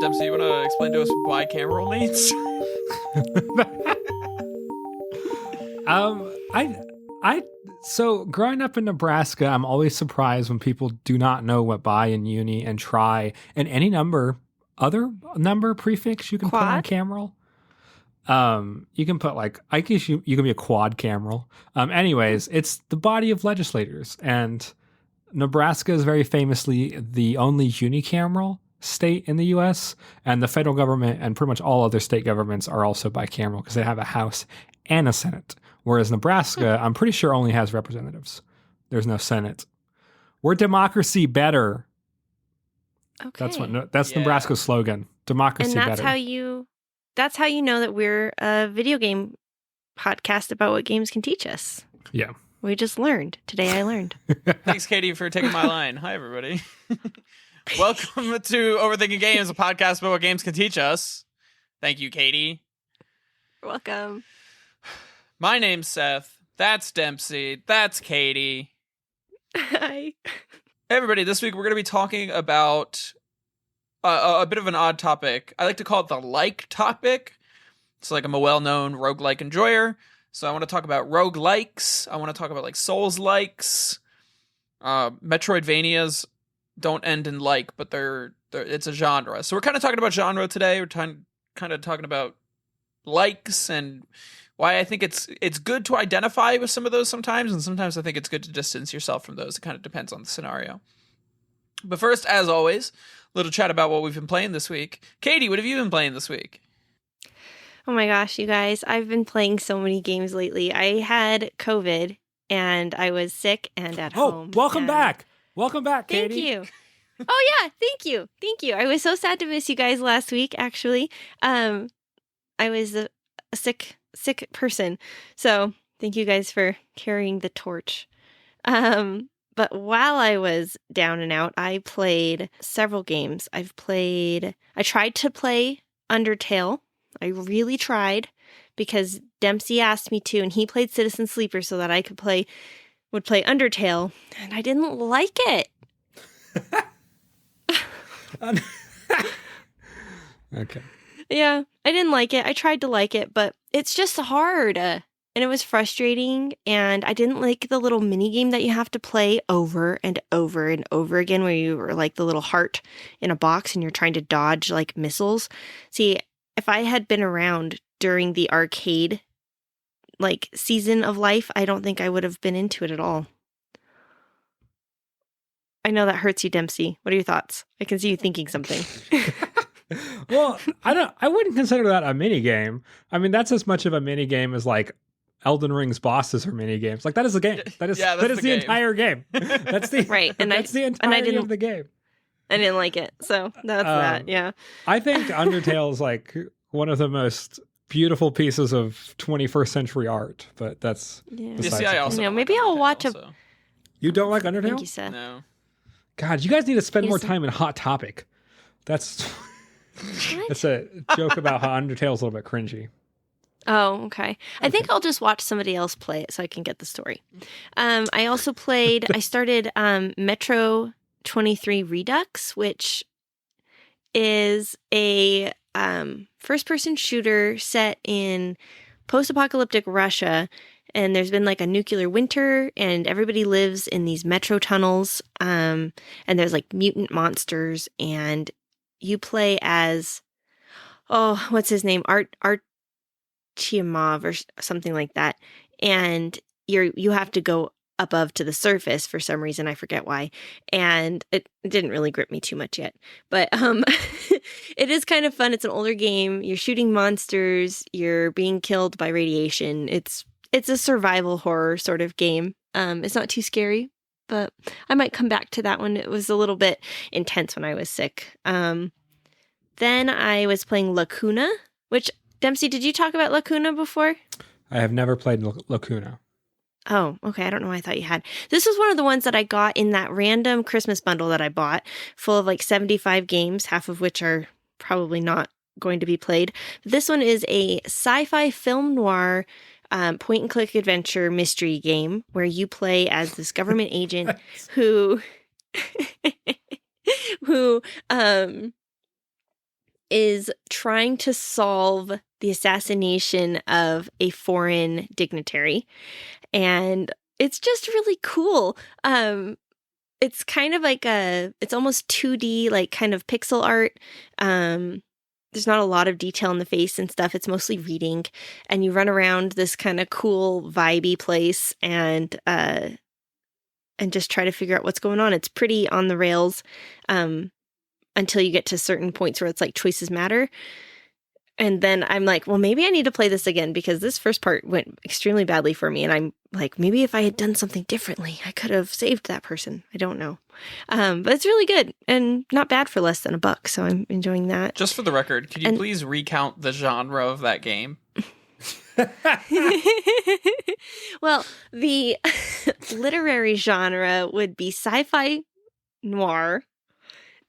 Dempsey, you want to explain to us what bicameral means? So growing up in Nebraska, I'm always surprised when people do not know what bi and uni and tri and any other number prefix you can put on cameral. You can put I guess you can be a quad cameral. Anyways, it's the body of legislators, and Nebraska is very famously the only unicameral state in the U.S., and the federal government and pretty much all other state governments are also bicameral because they have a House and a Senate. Whereas Nebraska, I'm pretty sure only has representatives. There's no Senate. We're democracy better. Okay. That's Nebraska's slogan. Democracy and that's better. That's how you know that we're a video game podcast about what games can teach us. Yeah. We just learned. Today I learned. Thanks, Katie, for taking my line. Hi, everybody. Welcome to Overthinking Games, a podcast about what games can teach us. Thank you, Katie. You're welcome. My name's Seth. That's Dempsey. That's Katie. Hi. Hey, everybody. This week we're going to be talking about a bit of an odd topic. I like to call it the like topic. It's like I'm a well-known roguelike enjoyer. So I want to talk about roguelikes. I want to talk about Souls-likes. Metroidvanias don't end in like, but it's a genre. So we're kind of talking about genre today. We're kind of talking about likes and why I think it's good to identify with some of those sometimes, and sometimes I think it's good to distance yourself from those. It kind of depends on the scenario. But first, as always, a little chat about what we've been playing this week. Katie, what have you been playing this week? Oh my gosh, you guys, I've been playing so many games lately. I had COVID and I was sick and at home. Welcome back. Welcome back, Katie. Thank you. Oh yeah, thank you. Thank you. I was so sad to miss you guys last week, actually. I was a sick person. So thank you guys for carrying the torch. But while I was down and out, I played several games. I tried to play Undertale. I really tried because Dempsey asked me to, and he played Citizen Sleeper so that I would play Undertale, and I didn't like it. Okay. Yeah, I didn't like it. I tried to like it, but it's just hard. And it was frustrating, and I didn't like the little mini game that you have to play over and over and over again, where you were like the little heart in a box and you're trying to dodge like missiles. See, if I had been around during the arcade like season of life, I don't think I would have been into it at all. I know that hurts you, Dempsey. What are your thoughts? I can see you thinking something. Well, I wouldn't consider that a mini game. I mean, that's as much of a mini game as like Elden Ring's bosses are mini games. Like that is a game. That is the entire game. That's the right. And that's the entirety of the game. I didn't like it, so that's that. Yeah. I think Undertale is like one of the most beautiful pieces of 21st century art, but that's I also maybe I'll watch a. You don't like Undertale? Thank you, Seth. No. God, you guys need to spend more time in Hot Topic. That's a joke about how Undertale's a little bit cringy. Oh, okay. I think I'll just watch somebody else play it so I can get the story. I also I started Metro 23 Redux, which is a first-person shooter set in post-apocalyptic Russia, and there's been like a nuclear winter, and everybody lives in these metro tunnels, and there's like mutant monsters, and you play as, what's his name? Artyomov or something like that, and you have to go above to the surface for some reason. I forget why. And it didn't really grip me too much yet. But it is kind of fun. It's an older game. You're shooting monsters. You're being killed by radiation. It's a survival horror sort of game. It's not too scary, but I might come back to that one. It was a little bit intense when I was sick. Then I was playing Lacuna, which, Dempsey, did you talk about Lacuna before? I have never played Lacuna. Oh, okay. I don't know why I thought you had. This was one of the ones that I got in that random Christmas bundle that I bought, full of like 75 games, half of which are probably not going to be played. This one is a sci-fi film noir point-and-click adventure mystery game where you play as this government agent who is trying to solve the assassination of a foreign dignitary. And it's just really cool. It's kind of like it's almost 2D, like kind of pixel art. There's not a lot of detail in the face and stuff. It's mostly reading, and you run around this kind of cool, vibey place and just try to figure out what's going on. It's pretty on the rails until you get to certain points where it's like choices matter. And then I'm like, well, maybe I need to play this again because this first part went extremely badly for me. And I'm like, maybe if I had done something differently, I could have saved that person. I don't know. But it's really good and not bad for less than $1. So I'm enjoying that. Just for the record, could you please recount the genre of that game? Well, the literary genre would be sci-fi noir.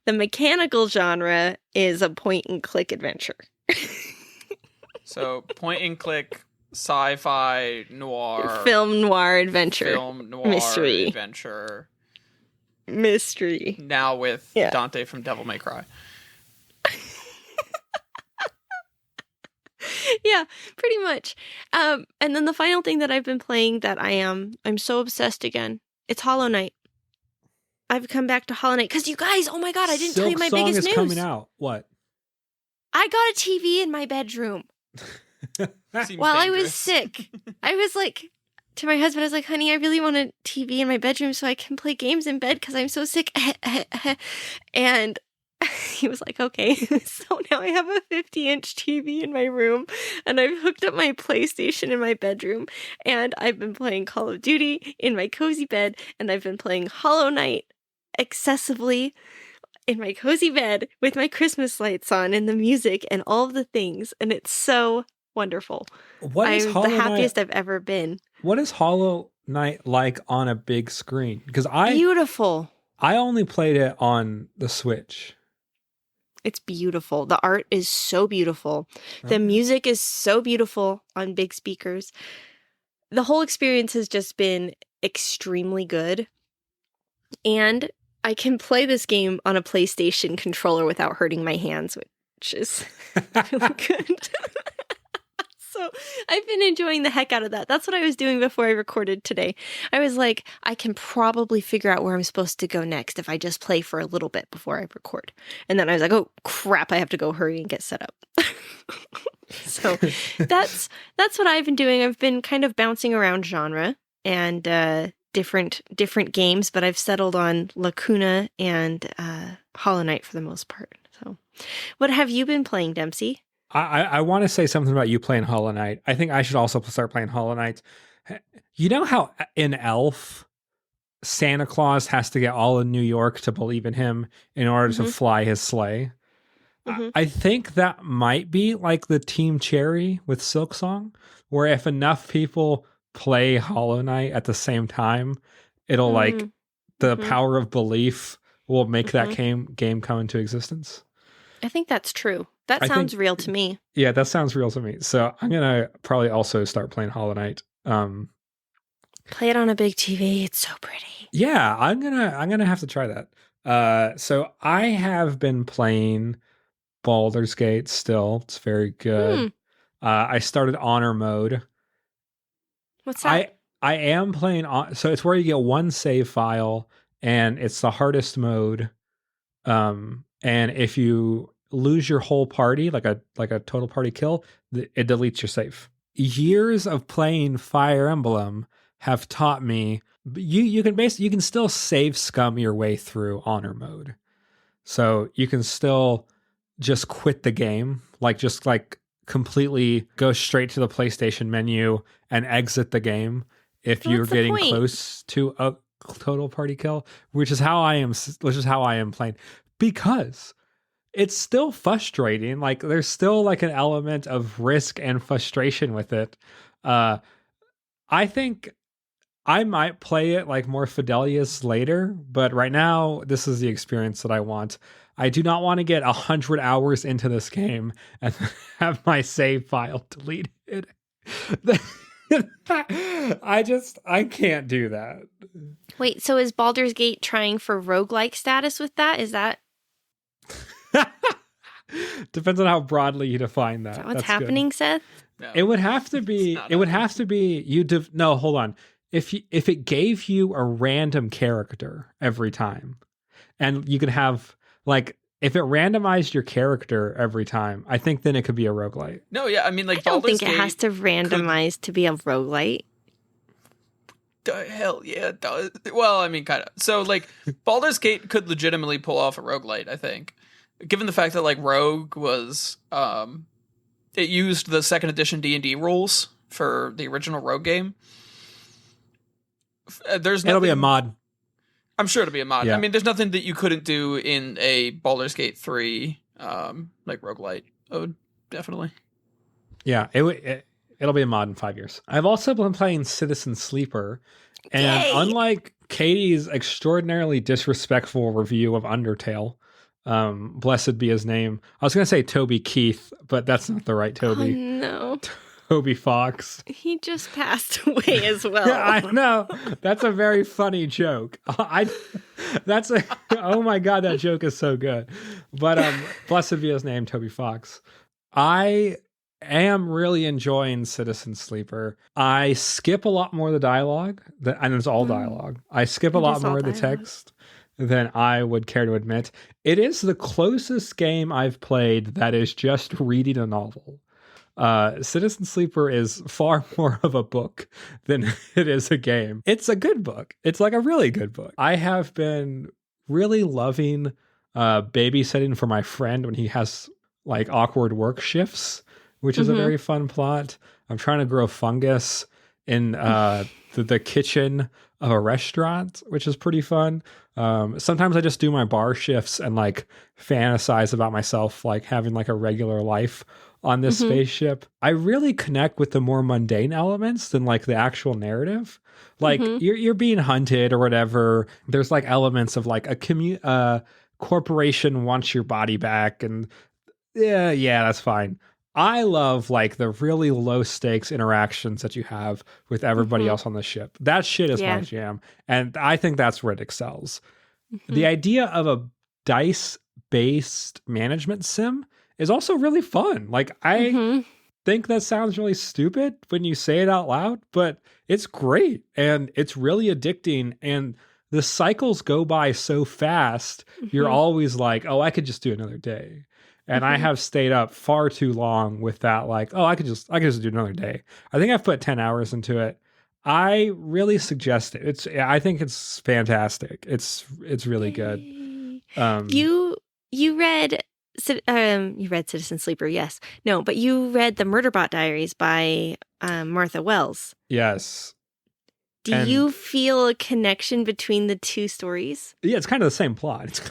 The mechanical genre is a point-and-click adventure. So, point-and-click, sci-fi, noir... Film noir adventure. Film noir mystery. Adventure. Mystery. Now with Dante from Devil May Cry. Yeah, pretty much. And then the final thing that I've been playing that I'm so obsessed again. It's Hollow Knight. I've come back to Hollow Knight because you guys, oh my god, I didn't tell you my biggest news. Silk Song is coming out. What? I got a TV in my bedroom while I was sick. I was like to my husband, I was like, honey, I really want a TV in my bedroom so I can play games in bed because I'm so sick. And he was like, okay. So now I have a 50-inch TV in my room, and I've hooked up my PlayStation in my bedroom, and I've been playing Call of Duty in my cozy bed, and I've been playing Hollow Knight excessively in my cozy bed with my Christmas lights on and the music and all of the things, and it's so wonderful. I'm the happiest I've ever been. What is Hollow Knight like on a big screen? Because beautiful. I only played it on the Switch. It's beautiful. The art is so beautiful. The music is so beautiful on big speakers. The whole experience has just been extremely good. And I can play this game on a PlayStation controller without hurting my hands, which is really good. So I've been enjoying the heck out of that. That's what I was doing before I recorded today. I was like, I can probably figure out where I'm supposed to go next if I just play for a little bit before I record. And then I was like, oh crap, I have to go hurry and get set up. So that's what I've been doing. I've been kind of bouncing around genre and different games, but I've settled on Lacuna and Hollow Knight for the most part. So what have you been playing, Dempsey? I want to say something about you playing Hollow Knight. I think I should also start playing Hollow Knight. You know how in Elf, Santa Claus has to get all of New York to believe in him in order to fly his sleigh? I think that might be like the Team Cherry with Silk Song, where if enough people play Hollow Knight at the same time, it'll like the power of belief will make that game come into existence. I think that's true. That sounds real to me. Yeah, that sounds real to me. So I'm going to probably also start playing Hollow Knight. Play it on a big TV. It's so pretty. Yeah, I'm going to have to try that. So I have been playing Baldur's Gate still. It's very good. I started Honor Mode. What's that? I am playing so it's where you get one save file and it's the hardest mode. And if you lose your whole party, like a total party kill, it deletes your save. Years of playing Fire Emblem have taught me you can still save scum your way through Honor Mode. So you can still just quit the game, just completely go straight to the PlayStation menu and exit the game if you're getting close to a total party kill, which is how I am playing, because it's still frustrating. There's still an element of risk and frustration with it. I think I might play it more Fidelius later, but right now this is the experience that I want. I do not want to get 100 hours into this game and have my save file deleted. I can't do that. Wait, so is Baldur's Gate trying for roguelike status with that? Is that... Depends on how broadly you define that. Is that what's That's happening, good. Seth? No, It would have to be. not It would happening. have to be you. No, hold on. If it gave you a random character every time, and you could have like if it randomized your character every time, I think then it could be a roguelite. No, yeah, I mean, like, I don't Baldur's think it has Gate to randomize to be a roguelite. hell yeah, it does. Well, I mean, kind of. So, like, Baldur's Gate could legitimately pull off a roguelite, I think. Given the fact that, like, Rogue was, it used the second edition D&D rules for the original Rogue game. It'll be a mod. I'm sure it'll be a mod. Yeah. I mean, there's nothing that you couldn't do in a Baldur's Gate 3, like, roguelite. Oh, definitely. Yeah, it'll be a mod in 5 years. I've also been playing Citizen Sleeper, and Yay! unlike Katie's extraordinarily disrespectful review of Undertale, blessed be his name. I was going to say Toby Keith, but that's not the right Oh, Toby. no. Toby Fox. He just passed away as well. Yeah, I know. That's a very funny joke. Oh my God, that joke is so good. But blessed be his name, Toby Fox. I am really enjoying Citizen Sleeper. I skip a lot more of the dialogue, and it's all dialogue. I skip a It lot is all more of the dialogue. text than I would care to admit. It is the closest game I've played that is just reading a novel. Citizen Sleeper is far more of a book than it is a game. It's a good book. It's like a really good book. I have been really loving babysitting for my friend when he has like awkward work shifts, which is a very fun plot. I'm trying to grow fungus in the kitchen of a restaurant, which is pretty fun. Sometimes I just do my bar shifts and like fantasize about myself like having like a regular life on this spaceship. I really connect with the more mundane elements than like the actual narrative. Like you're being hunted or whatever. There's like elements of like a corporation wants your body back, and yeah, that's fine. I love like the really low stakes interactions that you have with everybody else on the ship. That shit is my jam. And I think that's where it excels. The idea of a dice based management sim is also really fun. Like I think that sounds really stupid when you say it out loud, but it's great and it's really addicting, and the cycles go by so fast. You're always like, oh, I could just do another day. And I have stayed up far too long with that. Like, oh, I could just do another day. I think I've put 10 hours into it. I really suggest it. I think it's fantastic. It's really good. You read Citizen Sleeper, yes. No, but you read the Murderbot Diaries by Martha Wells. Yes. Do you feel a connection between the two stories? Yeah, it's kind of the same plot. It's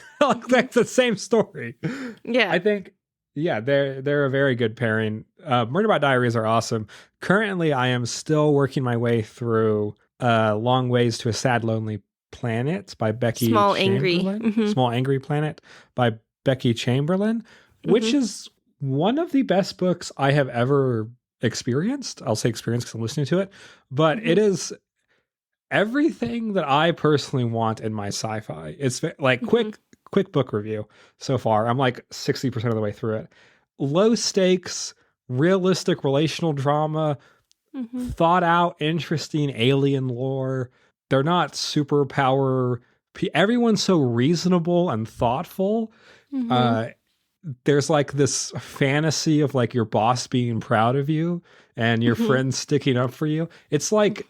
like the same story. Yeah. I think, yeah, they're a very good pairing. Murderbot Diaries are awesome. Currently, I am still working my way through Long Ways to a Sad, Lonely Planet by Becky Chamberlain. Small Angry Planet by Becky Chamberlain, which is one of the best books I have ever experienced. I'll say experience because I'm listening to it, but it is everything that I personally want in my sci-fi. It's like quick book review so far. I'm like 60% of the way through it. Low stakes, realistic relational drama, thought out, interesting alien lore. They're not superpower. Everyone's so reasonable and thoughtful. There's like this fantasy of like your boss being proud of you and your friends sticking up for you. It's like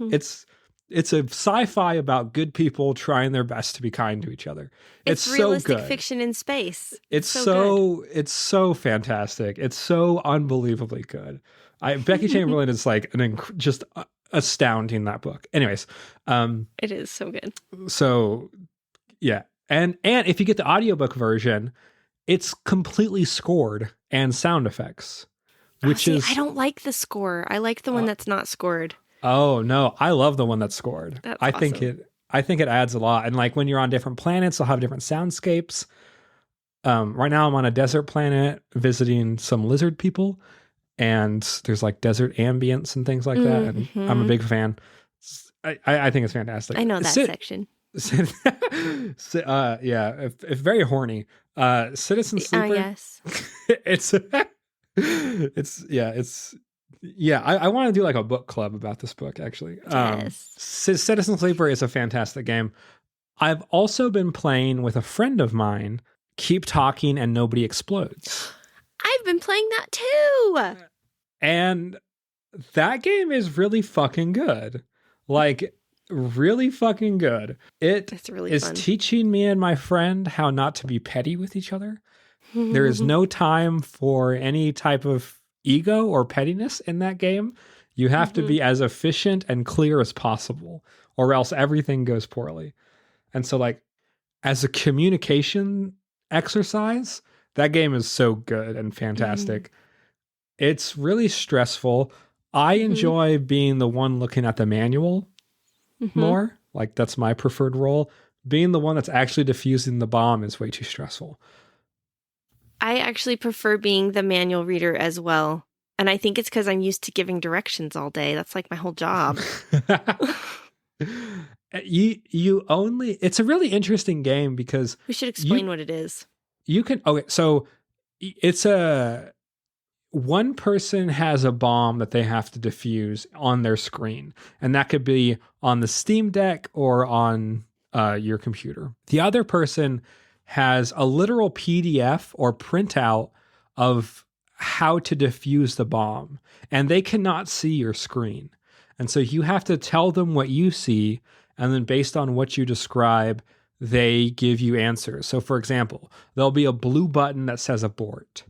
it's a sci-fi about good people trying their best to be kind to each other. It's realistic so good. Fiction in space. It's so fantastic. It's so unbelievably good. Becky Chamberlain is like just astounding, that book. Anyways, it is so good. So yeah. And if you get the audiobook version, it's completely scored and sound effects, which is I don't like the score. I like the one that's not scored. Oh no, I love the one that's scored. That's I awesome. think it adds a lot. And like when you're on different planets, they'll have different soundscapes. Right now I'm on a desert planet visiting some lizard people, and there's like desert ambience and things like that. And I'm a big fan. I think it's fantastic. I know that section. Yeah, if very horny. Citizen Sleeper. Yes. it's I want to do like a book club about this book actually. Yes. Citizen Sleeper is a fantastic game. I've also been playing with a friend of mine, Keep Talking and Nobody Explodes. I've been playing that too. And that game is really fucking good. Like, really fucking good. It's really is fun. teaching me and my friend how not to be petty with each other. There is no time for any type of ego or pettiness in that game. You have to be as efficient and clear as possible, or else everything goes poorly. And so, like, as a communication exercise, that game is so good and fantastic. It's really stressful. I enjoy being the one looking at the manual more. Like, that's my preferred role. Being the one that's actually defusing the bomb is way too stressful. I actually prefer being the manual reader as well. And I think it's because I'm used to giving directions all day. That's like my whole job. It's a really interesting game because we should explain what it is. So it's one person has a bomb that they have to defuse on their screen, and that could be on the Steam Deck or on your computer. The other person has a literal PDF or printout of how to defuse the bomb, and they cannot see your screen. And so you have to tell them what you see, and then based on what you describe, they give you answers. So for example, there'll be a blue button that says abort.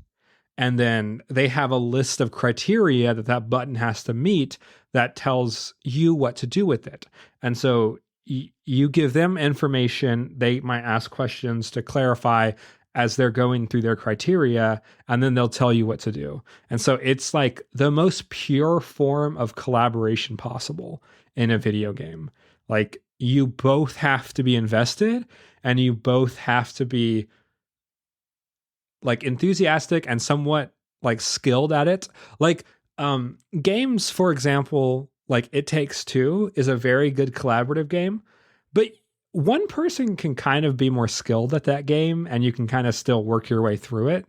And then they have a list of criteria that button has to meet that tells you what to do with it. And so you give them information. They might ask questions to clarify as they're going through their criteria, and then they'll tell you what to do. And so it's like the most pure form of collaboration possible in a video game. Like, you both have to be invested, and you both have to be like enthusiastic and somewhat like skilled at it. Like, games, for example, like It Takes Two is a very good collaborative game, but one person can kind of be more skilled at that game and you can kind of still work your way through it.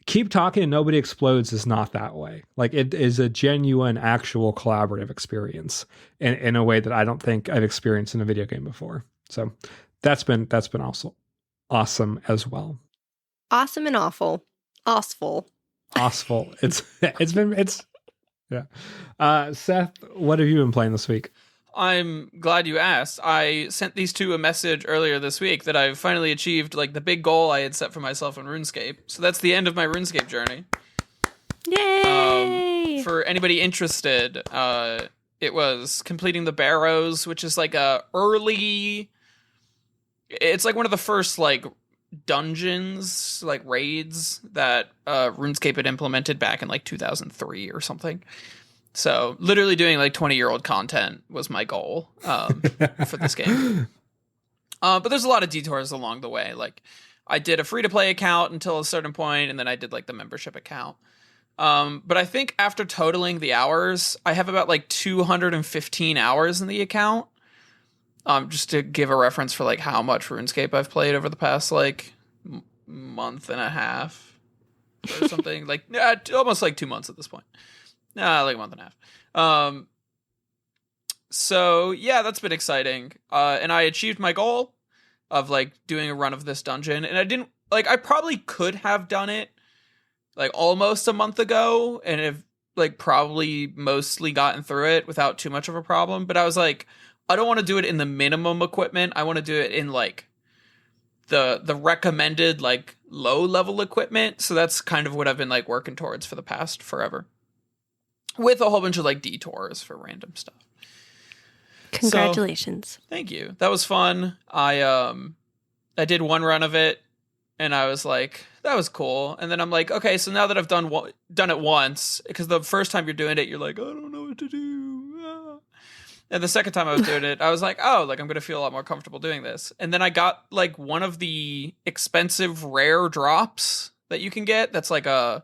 Keep Talking and Nobody Explodes is not that way. Like, it is a genuine, actual collaborative experience in a way that I don't think I've experienced in a video game before. So that's been also awesome as well. Awesome and awful. Awful. Yeah. Seth, what have you been playing this week? I'm glad you asked. I sent these two a message earlier this week that I've finally achieved like the big goal I had set for myself in RuneScape. So that's the end of my RuneScape journey. Yay! For anybody interested, it was completing the Barrows, which is like it's like one of the first like dungeons, like raids that RuneScape had implemented back in like 2003 or something. So literally doing like 20-year-old content was my goal for this game. But there's a lot of detours along the way. Like, I did a free-to-play account until a certain point, and then I did like the membership account. But I think after totaling the hours, I have about like 215 hours in the account. Just to give a reference for like how much RuneScape I've played over the past like month and a half or something. Like almost like 2 months at this point. Like a month and a half. So yeah, that's been exciting. And I achieved my goal of like doing a run of this dungeon. And I probably could have done it like almost a month ago and have like probably mostly gotten through it without too much of a problem. But I was like, I don't want to do it in the minimum equipment. I want to do it in like the recommended like low level equipment. So that's kind of what I've been like working towards for the past forever, with a whole bunch of like detours for random stuff. Congratulations. So, thank you. That was fun. I did one run of it and I was like, that was cool. And then I'm like, okay, so now that I've done it once, because the first time you're doing it, you're like, I don't know what to do. And the second time I was doing it, I was like, oh, like I'm going to feel a lot more comfortable doing this. And then I got like one of the expensive rare drops that you can get. That's like a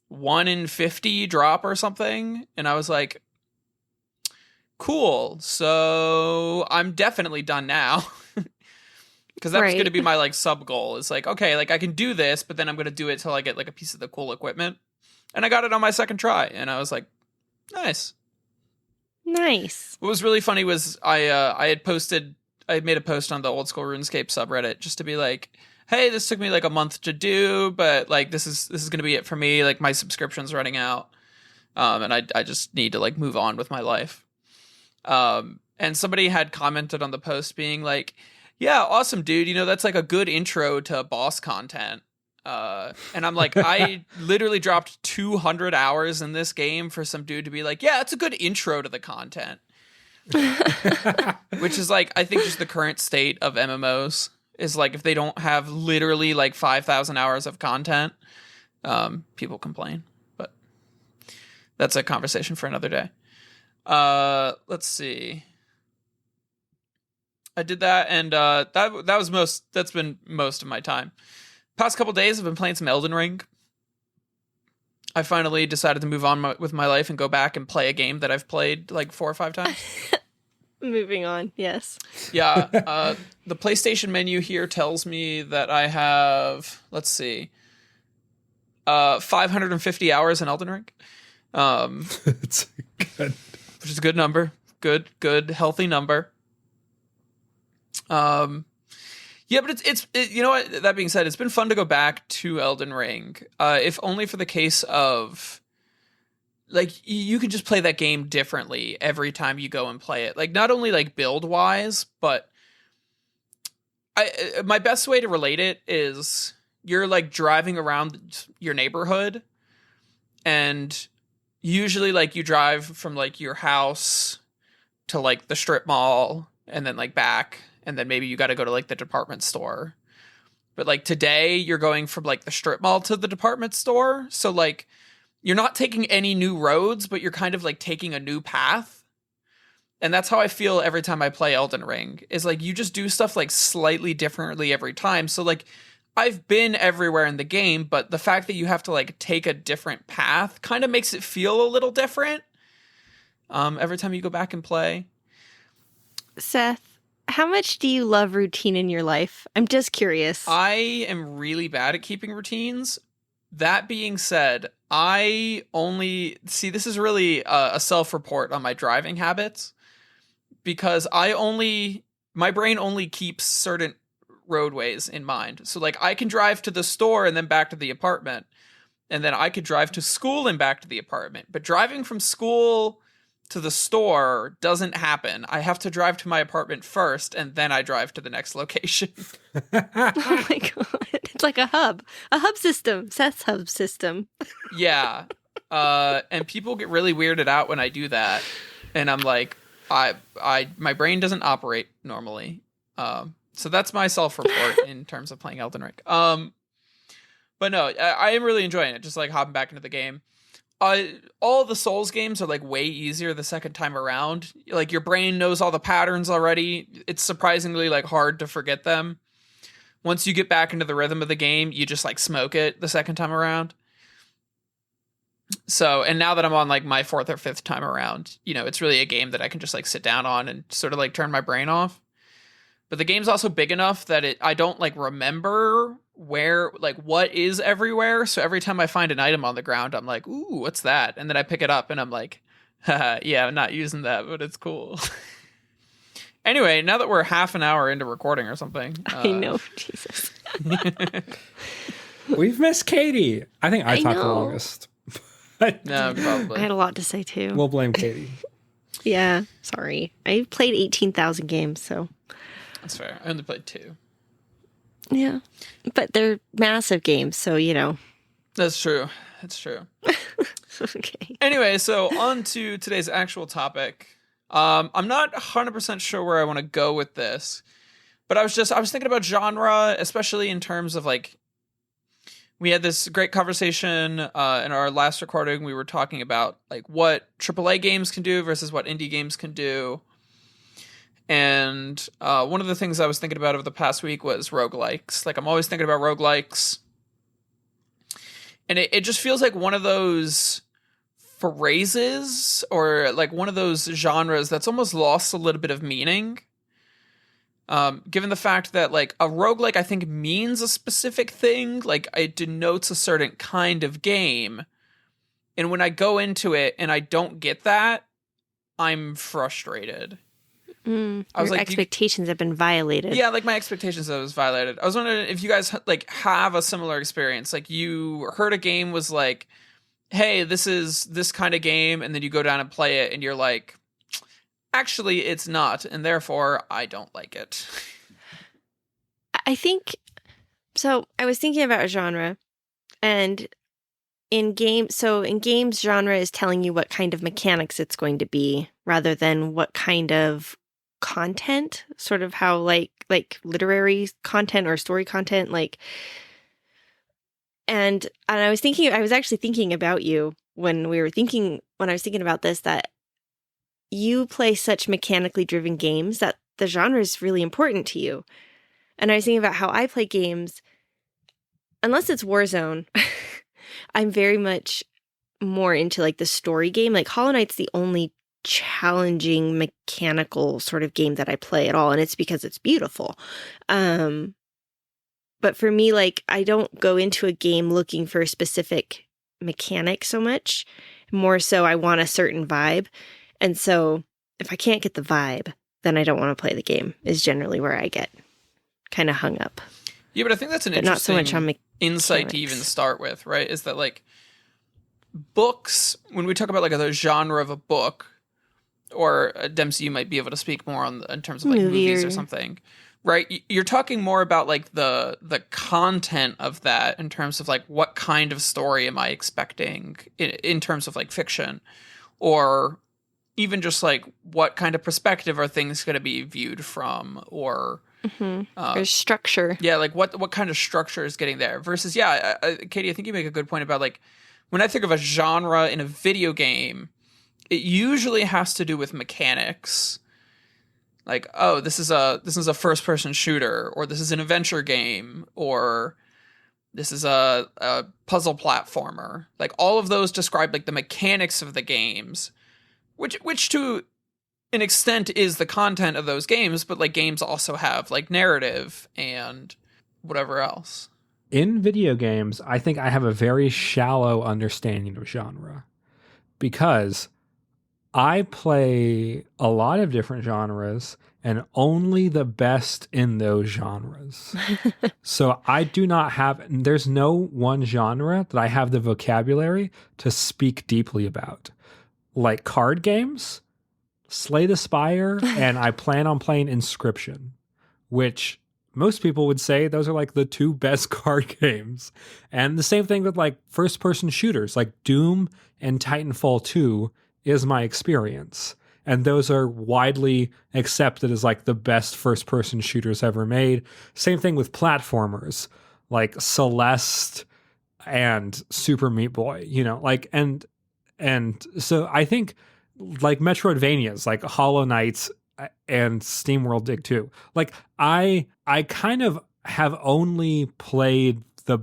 1 in 50 drop or something. And I was like, cool. So I'm definitely done now. Because that was Right. going to be my like sub goal. It's like, okay, like I can do this, but then I'm going to do it till I get like a piece of the cool equipment. And I got it on my second try, and I was like, nice. Nice. What was really funny was I had made a post on the Old School RuneScape subreddit just to be like, hey, this took me like a month to do, but like this is going to be it for me. Like my subscription's running out, and I just need to like move on with my life. And somebody had commented on the post being like, yeah, awesome, dude. You know, that's like a good intro to boss content. And I'm like, I literally dropped 200 hours in this game for some dude to be like, yeah, it's a good intro to the content. Which is like, I think just the current state of MMOs is like, if they don't have literally like 5,000 hours of content, people complain. But that's a conversation for another day. Let's see. I did that, and that's been most of my time. Past couple days, I've been playing some Elden Ring. I finally decided to move on with my life and go back and play a game that I've played like 4 or 5 times. Moving on, yes. Yeah, the PlayStation menu here tells me that I have, let's see, 550 hours in Elden Ring. It's good. Which is a good number. Good, healthy number. Yeah, but it's you know what? That being said, it's been fun to go back to Elden Ring, if only for the case of like you can just play that game differently every time you go and play it. Like not only like build wise, but my best way to relate it is you're like driving around your neighborhood, and usually like you drive from like your house to like the strip mall and then like back. And then maybe you got to go to like the department store. But like today you're going from like the strip mall to the department store. So like you're not taking any new roads, but you're kind of like taking a new path. And that's how I feel every time I play Elden Ring, is like you just do stuff like slightly differently every time. So like I've been everywhere in the game, but the fact that you have to like take a different path kind of makes it feel a little different. Every time you go back and play. Seth, how much do you love routine in your life? I'm just curious. I am really bad at keeping routines. That being said, I only see this is really a self-report on my driving habits, because my brain only keeps certain roadways in mind. So like I can drive to the store and then back to the apartment, and then I could drive to school and back to the apartment. But driving from school to the store doesn't happen. I have to drive to my apartment first, and then I drive to the next location. Oh my god. It's like a hub system. Seth's hub system. Yeah. And people get really weirded out when I do that. And I'm like, my brain doesn't operate normally. So that's my self-report in terms of playing Elden Ring. But no, I am really enjoying it. Just like hopping back into the game. All the Souls games are like way easier the second time around. Like your brain knows all the patterns already. It's surprisingly like hard to forget them. Once you get back into the rhythm of the game, you just like smoke it the second time around. So, and now that I'm on like my 4th or 5th time around, you know, it's really a game that I can just like sit down on and sort of like turn my brain off. But the game's also big enough that I don't like remember where, like what is everywhere. So every time I find an item on the ground, I'm like, ooh, what's that? And then I pick it up and I'm like, haha, yeah, I'm not using that, but it's cool. Anyway, now that we're half an hour into recording or something. I know, Jesus. We've missed Katie. I think I talked the know. longest. No, probably. I had a lot to say too. We'll blame Katie. Yeah, sorry. I played 18,000 games, so. That's fair. I only played 2. Yeah. But they're massive games, so, you know. That's true. That's true. Okay. Anyway, so on to today's actual topic. I'm not 100% sure where I want to go with this, but I was thinking about genre, especially in terms of like, we had this great conversation in our last recording. We were talking about like what AAA games can do versus what indie games can do. And one of the things I was thinking about over the past week was roguelikes. Like I'm always thinking about roguelikes. And it just feels like one of those phrases or like one of those genres that's almost lost a little bit of meaning. Given the fact that like a roguelike I think means a specific thing, like it denotes a certain kind of game. And when I go into it and I don't get that, I'm frustrated. Your expectations have been violated. Yeah, like my expectations that was violated. I was wondering if you guys like have a similar experience. Like you heard a game was like, hey, this is this kind of game, and then you go down and play it and you're like, actually it's not, and therefore I don't like it. I think so. I was thinking about a genre, and in games, genre is telling you what kind of mechanics it's going to be rather than what kind of content, sort of how like literary content or story content, like. And I was actually thinking about you when I was thinking about this, that you play such mechanically driven games that the genre is really important to you. And I was thinking about how I play games, unless it's Warzone, I'm very much more into like the story game. Like Hollow Knight's the only challenging mechanical sort of game that I play at all, and it's because it's beautiful. But for me, like, I don't go into a game looking for a specific mechanic so much. More so, I want a certain vibe. And so if I can't get the vibe, then I don't want to play the game, is generally where I get kind of hung up. Yeah, but I think that's an interesting not so much on insight to even start with, right? Is that like books, when we talk about like the genre of a book, or Dempsey, you might be able to speak more on in terms of like movies or something. Right, you're talking more about like the content of that in terms of like what kind of story am I expecting in terms of like fiction, or even just like what kind of perspective are things going to be viewed from, or or structure. Yeah, like what kind of structure is getting there versus Katie, I think you make a good point about like when I think of a genre in a video game, it usually has to do with mechanics. Like, oh, this is a first-person shooter, or this is an adventure game, or this is a puzzle platformer. Like, all of those describe like the mechanics of the games, which to an extent is the content of those games, but like games also have like narrative and whatever else. In video games, I think I have a very shallow understanding of genre because I play a lot of different genres and only the best in those genres. So I do not there's no one genre that I have the vocabulary to speak deeply about. Like card games, Slay the Spire, and I plan on playing Inscription, which most people would say those are like the two best card games. And the same thing with like first person shooters, like Doom and Titanfall 2 is my experience. And those are widely accepted as like the best first person shooters ever made. Same thing with platformers like Celeste and Super Meat Boy, like, and so I think like Metroidvanias, like Hollow Knights and SteamWorld Dig 2, like I kind of have only played the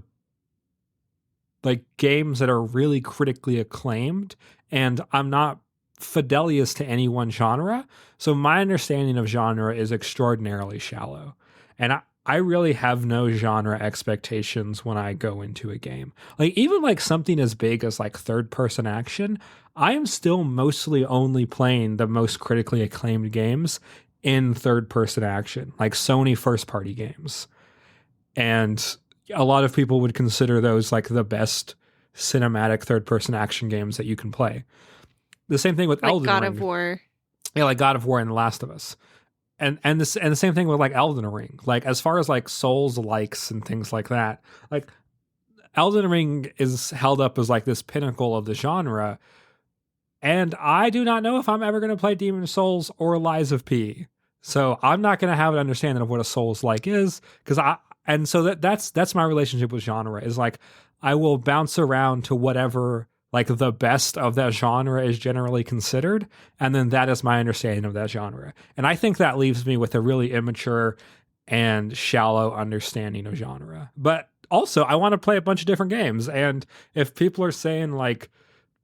like games that are really critically acclaimed, and I'm not fidelious to any one genre. So my understanding of genre is extraordinarily shallow. And I really have no genre expectations when I go into a game. Like even like something as big as like third person action, I am still mostly only playing the most critically acclaimed games in third person action, like Sony first party games. And a lot of people would consider those like the best cinematic third person action games that you can play. The same thing with like Elden God Ring. of War. Yeah, like God of War and The Last of Us. And the same thing with like Elden Ring. Like as far as like Souls likes and things like that, like Elden Ring is held up as like this pinnacle of the genre. And I do not know if I'm ever going to play Demon Souls or Lies of P. So I'm not going to have an understanding of what a Souls like is, so that's my relationship with genre, is like I will bounce around to whatever like the best of that genre is generally considered, and then that is my understanding of that genre. And I think that leaves me with a really immature and shallow understanding of genre. But also, I want to play a bunch of different games, and if people are saying like,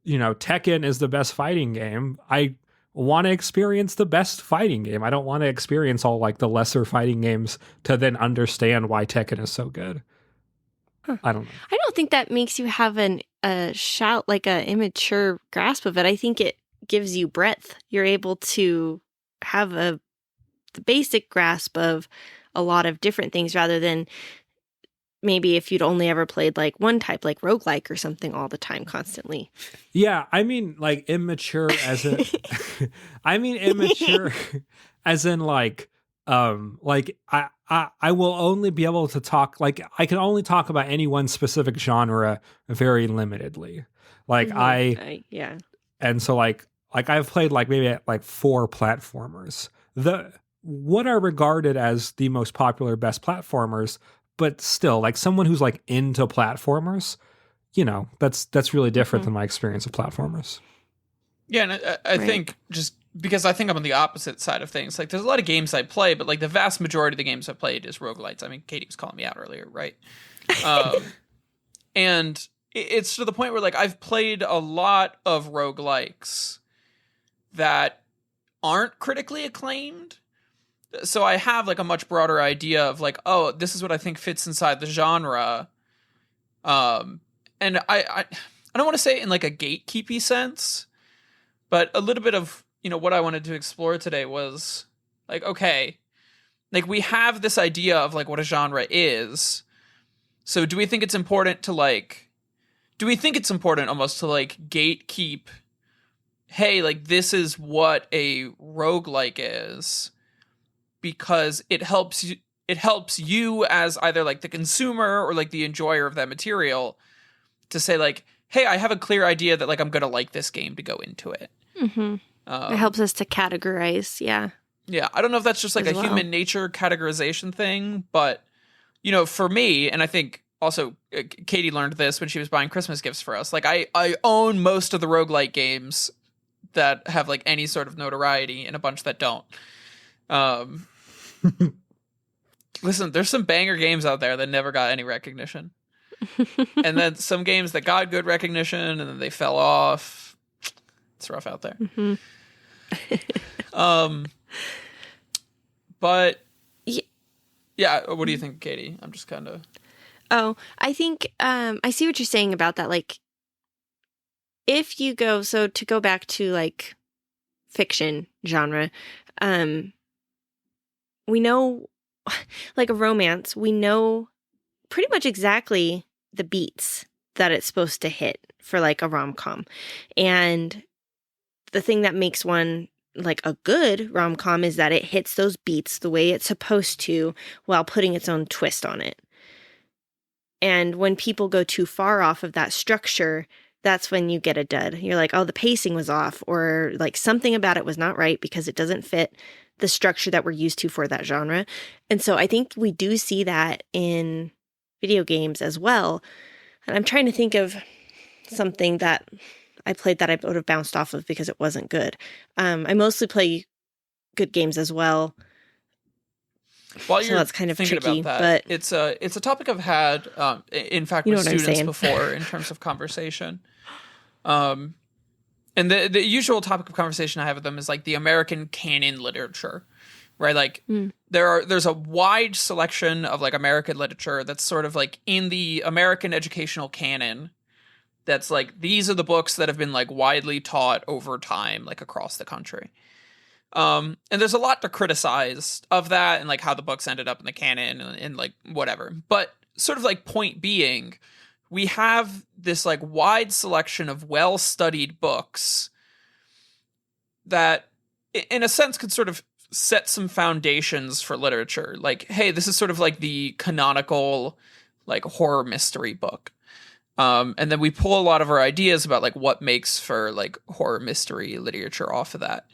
Tekken is the best fighting game, want to experience the best fighting game. I don't want to experience all like the lesser fighting games to then understand why Tekken is so good. I don't know. I don't think that makes you have a immature grasp of it. I think it gives you breadth. You're able to have the basic grasp of a lot of different things rather than maybe if you'd only ever played like one type, like roguelike or something all the time, constantly. Yeah, I mean like immature as in I mean immature as in like I will only be able to talk, like I can only talk about any one specific genre very limitedly. Like yeah. And so like I've played like maybe like 4 platformers. What are regarded as the most popular best platformers, but still like someone who's like into platformers, you know, that's really different than my experience of platformers. Yeah, and I think just because I think I'm on the opposite side of things. Like, there's a lot of games I play, but like the vast majority of the games I played is roguelites. I mean, Katie was calling me out earlier, right? And it's to the point where like I've played a lot of roguelikes that aren't critically acclaimed. So I have like a much broader idea of like, oh, this is what I think fits inside the genre. And I don't want to say it in like a gatekeepy sense, but a little bit of, you know, what I wanted to explore today was like, okay, like we have this idea of like what a genre is. So do we think it's important to like, do we think it's important almost to like gatekeep, hey, like this is what a roguelike is because it helps you as either like the consumer or like the enjoyer of that material to say like, hey, I have a clear idea that like I'm going to like this game to go into it. Mm-hmm. It helps us to categorize. Yeah. Yeah. I don't know if that's just like as a human nature categorization thing, but you know, for me, and I think also Katie learned this when she was buying Christmas gifts for us. Like I own most of the roguelike games that have like any sort of notoriety and a bunch that don't. Listen, there's some banger games out there that never got any recognition. And then some games that got good recognition and then they fell off. It's rough out there. Mm-hmm. But yeah, what do you think, Katie? I'm just kind of... Oh, I think I see what you're saying about that. Like, if you go, so to go back to like fiction genre, we know, like a romance, we know pretty much exactly the beats that it's supposed to hit for like a rom-com. And the thing that makes one like a good rom-com is that it hits those beats the way it's supposed to while putting its own twist on it. And when people go too far off of that structure, that's when you get a dud. You're like, oh, the pacing was off, or like something about it was not right because it doesn't fit the structure that we're used to for that genre. And so I think we do see that in video games as well. And I'm trying to think of something that I played that I would have bounced off of because it wasn't good. I mostly play good games as well. While so you're that's kind of thinking tricky, about that, but it's a topic I've had, in fact, with students before in terms of conversation. And the usual topic of conversation I have with them is like the American canon literature, right? Like there's a wide selection of like American literature that's sort of like in the American educational canon. That's like, these are the books that have been like widely taught over time, like across the country. And there's a lot to criticize of that and like how the books ended up in the canon and like whatever. But sort of like point being, we have this like wide selection of well-studied books that in a sense could sort of set some foundations for literature. Like, hey, this is sort of like the canonical like horror mystery book. And then we pull a lot of our ideas about like what makes for like horror mystery literature off of that.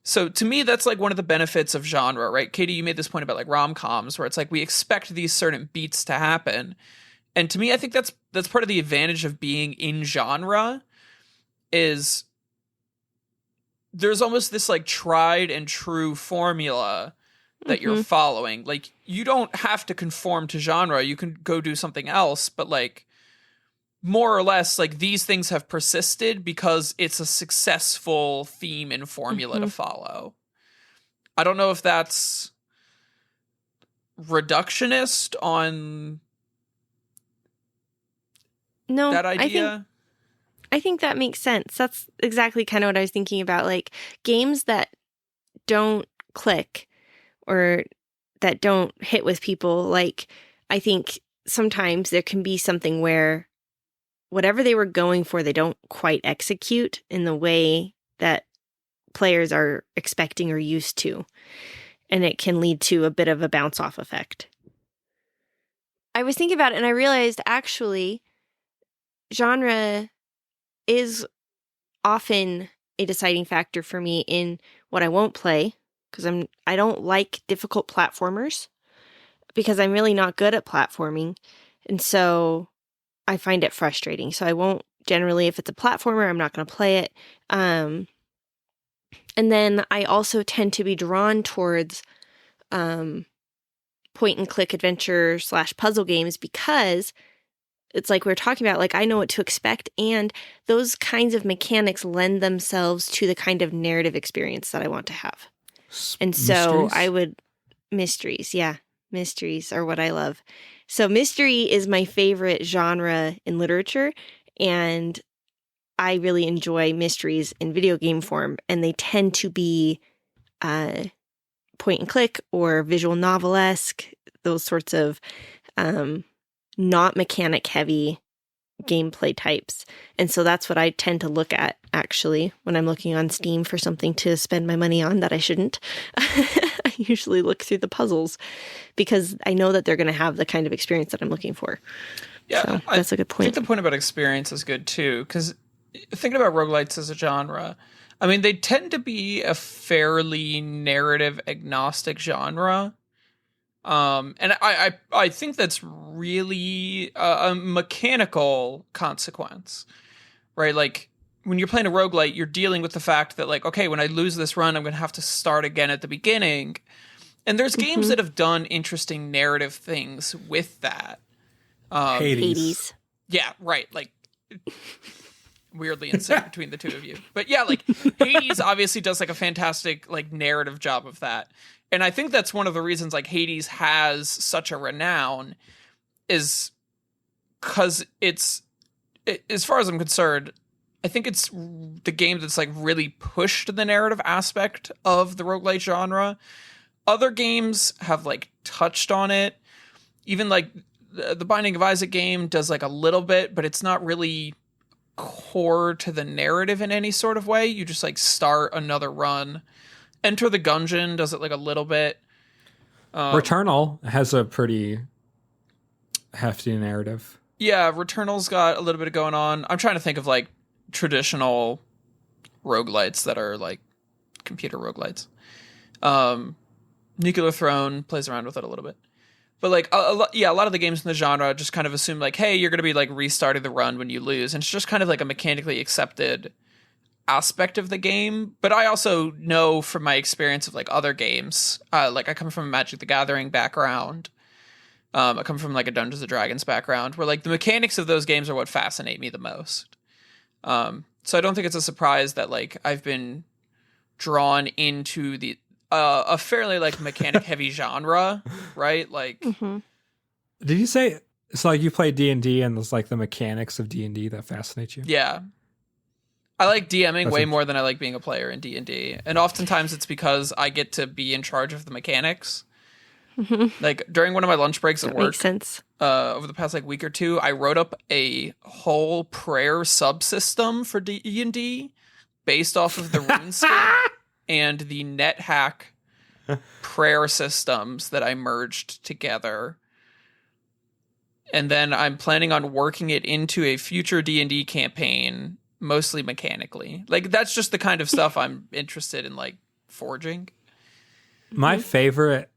So to me, that's like one of the benefits of genre, right? Katie, you made this point about like rom-coms where it's like we expect these certain beats to happen. And to me, I think that's part of the advantage of being in genre is there's almost this like tried and true formula that you're following. Like you don't have to conform to genre. You can go do something else, but like more or less like these things have persisted because it's a successful theme and formula to follow. I don't know if that's reductionist on that idea. I think that makes sense. That's exactly kind of what I was thinking about. Like games that don't click or that don't hit with people. Like I think sometimes there can be something where whatever they were going for, they don't quite execute in the way that players are expecting or used to. And it can lead to a bit of a bounce off effect. I was thinking about it and I realized actually genre is often a deciding factor for me in what I won't play because I don't like difficult platformers because I'm really not good at platforming. And so I find it frustrating. So I won't generally, if it's a platformer, I'm not going to play it. And then I also tend to be drawn towards point and click adventure / puzzle games because it's like we were talking about, like I know what to expect. And those kinds of mechanics lend themselves to the kind of narrative experience that I want to have. And so mysteries. Yeah. Mysteries are what I love. So mystery is my favorite genre in literature, and I really enjoy mysteries in video game form, and they tend to be point and click or visual novel-esque, those sorts of not mechanic heavy gameplay types. And so that's what I tend to look at actually when I'm looking on Steam for something to spend my money on that I shouldn't. I usually look through the puzzles because I know that they're going to have the kind of experience that I'm looking for. Yeah, so that's a good point. I think the point about experience is good too, because thinking about roguelites as a genre, I mean, they tend to be a fairly narrative agnostic genre. And I think that's really a mechanical consequence, right? Like when you're playing a roguelite, you're dealing with the fact that like, okay, when I lose this run, I'm going to have to start again at the beginning. And there's games that have done interesting narrative things with that. Hades. Yeah, right. Like weirdly in sync between the two of you. But yeah, like Hades obviously does like a fantastic like narrative job of that. And I think that's one of the reasons like Hades has such a renown is because as far as I'm concerned, I think it's the game that's like really pushed the narrative aspect of the roguelite genre. Other games have like touched on it. Even like the Binding of Isaac game does like a little bit, but it's not really core to the narrative in any sort of way. You just like start another run. Enter the Gungeon does it like a little bit. Returnal has a pretty hefty narrative. Yeah, Returnal's got a little bit of going on. I'm trying to think of like traditional roguelites that are like computer roguelites. Nuclear Throne plays around with it a little bit. But like a lot of the games in the genre just kind of assume like, hey, you're going to be like restarting the run when you lose. And it's just kind of like a mechanically accepted aspect of the game. But I also know from my experience of like other games, like I come from a Magic the Gathering background. I come from like a Dungeons and Dragons background where like the mechanics of those games are what fascinate me the most. So I don't think it's a surprise that like I've been drawn into the a fairly like mechanic heavy genre, right? Like, did you say it's like you play D&D and there's like the mechanics of D&D that fascinate you? Yeah, I like DMing way more than I like being a player in D&D, and oftentimes it's because I get to be in charge of the mechanics. Like during one of my lunch breaks at work, makes sense. Over the past like week or two, I wrote up a whole prayer subsystem for D&D based off of the RuneScape and the NetHack prayer systems that I merged together. And then I'm planning on working it into a future D&D campaign, mostly mechanically. Like that's just the kind of stuff I'm interested in like forging. My favorite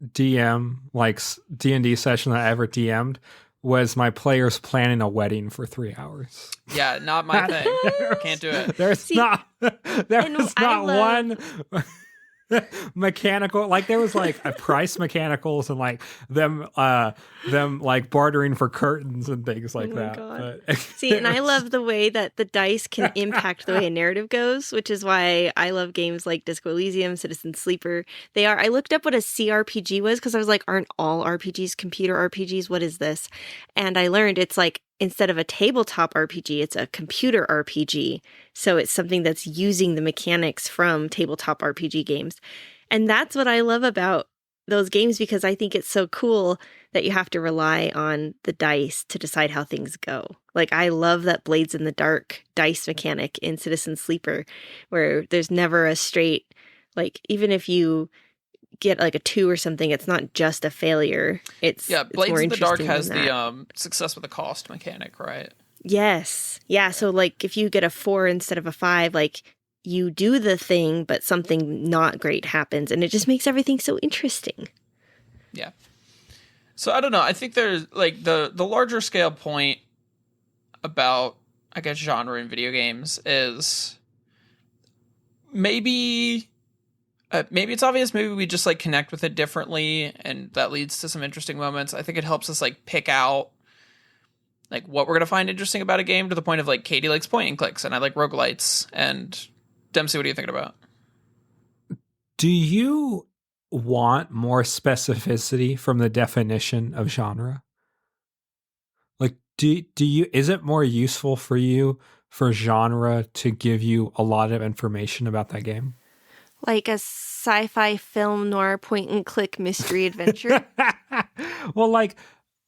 DM, like D&D session that I ever DM'd was my players planning a wedding for 3 hours. Yeah, not my thing. Can't do it. There's not one. mechanical, like there was like a price mechanicals and like them like bartering for curtains and things like that. God. But See, and I love the way that the dice can impact the way a narrative goes, which is why I love games like Disco Elysium, Citizen Sleeper. I looked up what a CRPG was because I was like, aren't all RPGs computer RPGs? What is this? And I learned it's like, instead of a tabletop RPG, it's a computer RPG. So it's something that's using the mechanics from tabletop RPG games. And that's what I love about those games, because I think it's so cool that you have to rely on the dice to decide how things go. Like, I love that Blades in the Dark dice mechanic in Citizen Sleeper, where there's never a straight, like, even if you get like a 2 or something, it's not just a failure. Blades in the Dark has the success with the cost mechanic, right? Yes. Yeah, so like if you get a 4 instead of a 5, like you do the thing but something not great happens, and it just makes everything so interesting. Yeah. So I don't know, I think there's like the larger scale point about, I guess, genre in video games is maybe it's obvious. Maybe we just like connect with it differently, and that leads to some interesting moments. I think it helps us like pick out like what we're gonna find interesting about a game, to the point of like Katie likes point and clicks, and I like roguelites. And Dempsey, what are you thinking about? Do you want more specificity from the definition of genre? Like, do you? Is it more useful for you for genre to give you a lot of information about that game? Like a sci-fi film noir point and click mystery adventure. Well, like